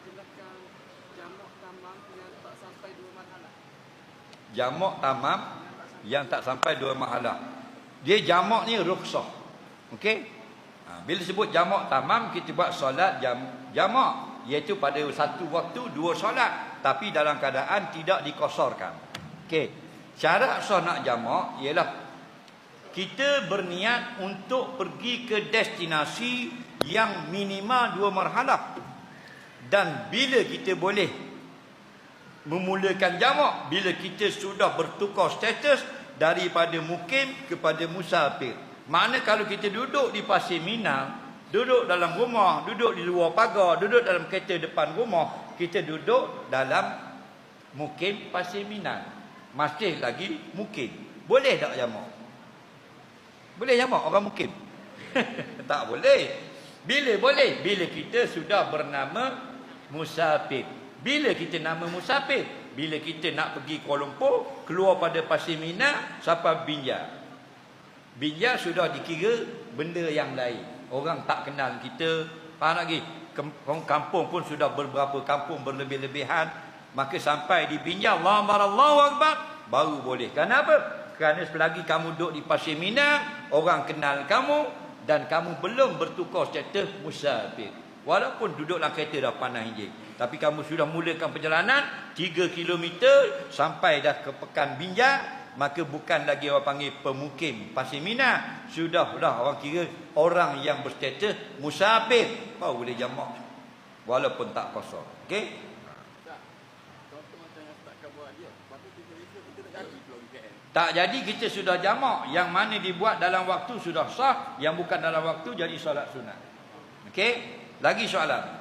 jelaskan jamak tamam yang tak sampai 2 marhalah. Jamak tamam yang tak sampai 2 marhalah. Dia jamak ni rukhsah. Okey? Bila sebut jamak tamam, kita buat solat jamak, iaitu pada satu waktu 2 solat, tapi dalam keadaan tidak dikosarkan. Okey. Syarat sah nak jamak ialah kita berniat untuk pergi ke destinasi yang minimal 2 marhalah. Dan bila kita boleh memulakan jamak, bila kita sudah bertukar status daripada mukim kepada musafir. Makna kalau kita duduk di Pasir Minang, duduk dalam rumah, duduk di luar pagar, duduk dalam kereta depan rumah, kita duduk dalam mukim Pasir Minang, masih lagi mukim. Boleh tak jamak? Boleh jamak orang mukim? Tak boleh. Bila boleh? Bila kita sudah bernama musafir. Bila kita nama musafir? Bila kita nak pergi Kuala Lumpur, keluar pada Pasir Minang sampai Binjai. Binjai sudah dikira benda yang lain. Orang tak kenal kita. Faham lagi? Kampung pun sudah beberapa kampung berlebih-lebihan. Maka sampai di Binjai, Allahu Akbar, baru boleh. Kenapa? Kerana selagi kamu duduk di Pasir Minang, orang kenal kamu dan kamu belum bertukar status musafir. Walaupun duduk dalam kereta dah panas injik, tapi kamu sudah mulakan perjalanan 3 km sampai dah ke Pekan Binjai, maka bukan lagi orang panggil pemukim Pasir Minang, sudahlah orang kira orang yang berstatus musafir, baru boleh jamak walaupun tak kosong. Okey? Tak jadi kita sudah jamak, yang mana dibuat dalam waktu sudah sah, yang bukan dalam waktu jadi solat sunat. Okey? Lagi soalan?